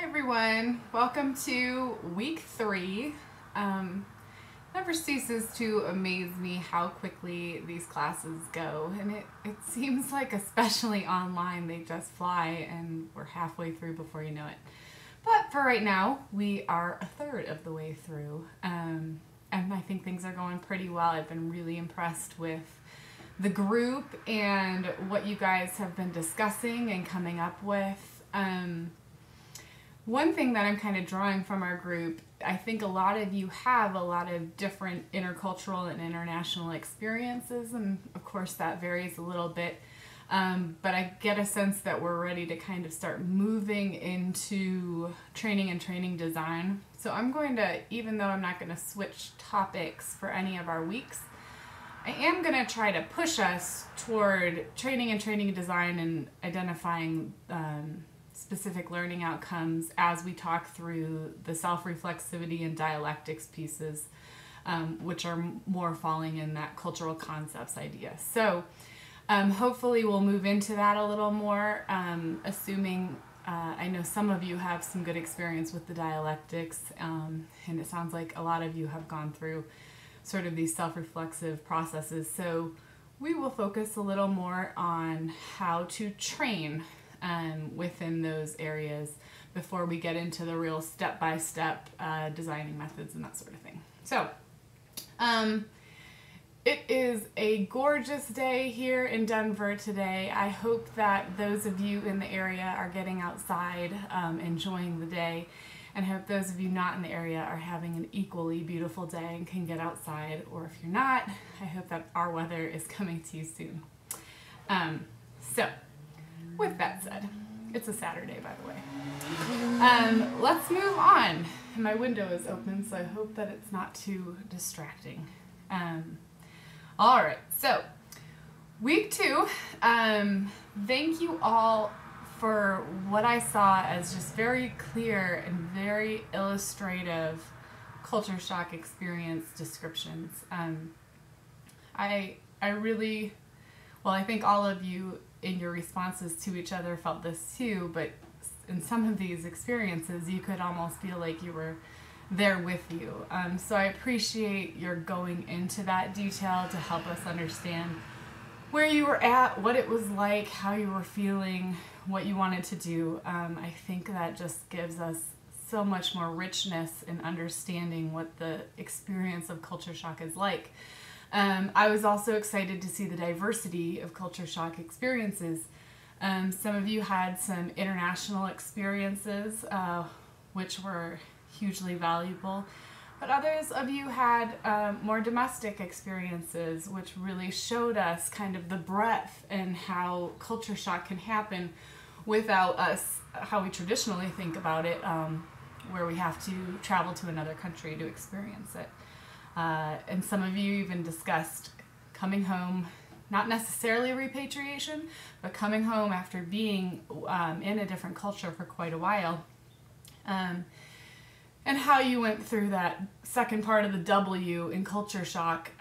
everyone, welcome to week 3. Never ceases to amaze me how quickly these classes go, and it seems like, especially online, they just fly and we're halfway through before you know it. But for right now, we are a third of the way through, and I think things are going pretty well. I've been really impressed with the group and what you guys have been discussing and coming up with. One thing that I'm kind of drawing from our group, I think a lot of you have a lot of different intercultural and international experiences, and of course that varies a little bit, but I get a sense that we're ready to kind of start moving into training and training design. So I'm going to, even though I'm not going to switch topics for any of our weeks, I am going to try to push us toward training and training design and identifying specific learning outcomes as we talk through the self-reflexivity and dialectics pieces, which are more falling in that cultural concepts idea. So hopefully we'll move into that a little more, assuming I know some of you have some good experience with the dialectics, and it sounds like a lot of you have gone through sort of these self-reflexive processes. So we will focus a little more on how to train within those areas before we get into the real step-by-step designing methods and that sort of thing. So it is a gorgeous day here in Denver today. I hope that those of you in the area are getting outside, enjoying the day, and I hope those of you not in the area are having an equally beautiful day and can get outside, or if you're not, I hope that our weather is coming to you soon. So with that said, it's a Saturday, by the way. Let's move on. My window is open, so I hope that it's not too distracting. All right, so week 2, thank you all for what I saw as just very clear and very illustrative culture shock experience descriptions. I really, well, I think all of you in your responses to each other felt this too, but in some of these experiences you could almost feel like you were there with you. So I appreciate your going into that detail to help us understand where you were at, what it was like, how you were feeling, what you wanted to do. I think that just gives us so much more richness in understanding what the experience of culture shock is like. I was also excited to see the diversity of culture shock experiences. Some of you had some international experiences, which were hugely valuable, but others of you had more domestic experiences, which really showed us kind of the breadth and how culture shock can happen without us, how we traditionally think about it, where we have to travel to another country to experience it. And some of you even discussed coming home, not necessarily repatriation, but coming home after being in a different culture for quite a while. And how you went through that second part of the W in culture shock,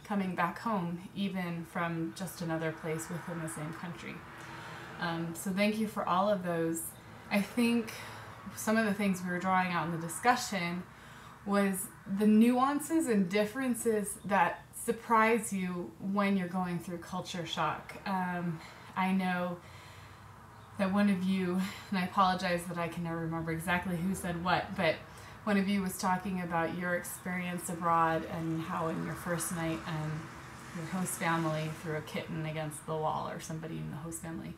coming back home, even from just another place within the same country. So thank you for all of those. I think some of the things we were drawing out in the discussion was the nuances and differences that surprise you when you're going through culture shock. I know that one of you, and I apologize that I can never remember exactly who said what, but one of you was talking about your experience abroad and how in your first night your host family threw a kitten against the wall, or somebody in the host family.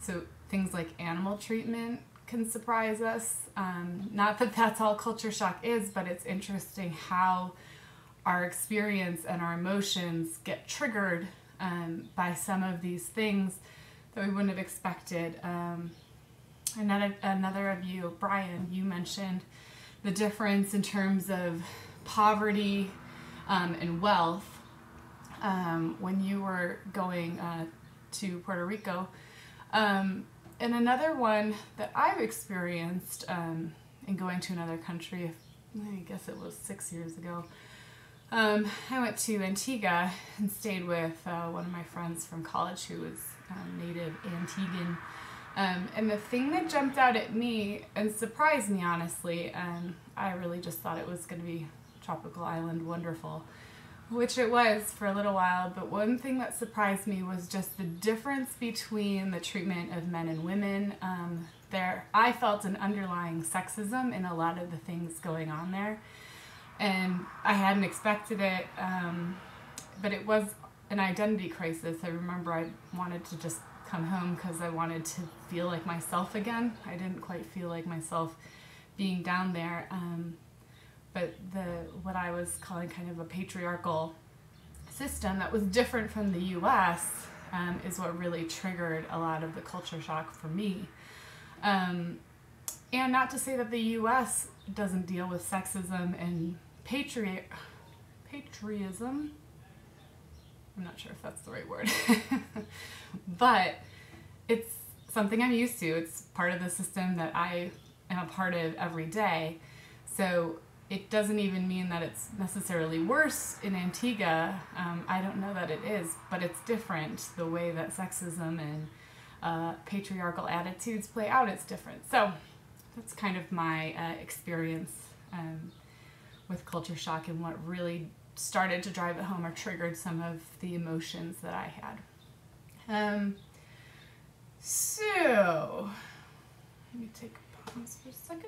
So things like animal treatment can surprise us. Not that that's all culture shock is, but it's interesting how our experience and our emotions get triggered by some of these things that we wouldn't have expected. Another of you, Brian, you mentioned the difference in terms of poverty and wealth when you were going to Puerto Rico. And another one that I've experienced in going to another country, I guess it was 6 years ago, I went to Antigua and stayed with one of my friends from college who was native Antiguan, And the thing that jumped out at me and surprised me, honestly, I really just thought it was going to be tropical island wonderful, which it was for a little while, but one thing that surprised me was just the difference between the treatment of men and women. I felt an underlying sexism in a lot of the things going on there, and I hadn't expected it, but it was an identity crisis. I remember I wanted to just come home because I wanted to feel like myself again. I didn't quite feel like myself being down there. But what I was calling kind of a patriarchal system that was different from the U.S. Is what really triggered a lot of the culture shock for me. And not to say that the U.S. doesn't deal with sexism and patriotism. I'm not sure if that's the right word. But it's something I'm used to. It's part of the system that I am a part of every day. So it doesn't even mean that it's necessarily worse in Antigua. I don't know that it is, but it's different. The way that sexism and patriarchal attitudes play out, it's different. So that's kind of my experience with culture shock and what really started to drive it home or triggered some of the emotions that I had. So, let me take a pause for a second.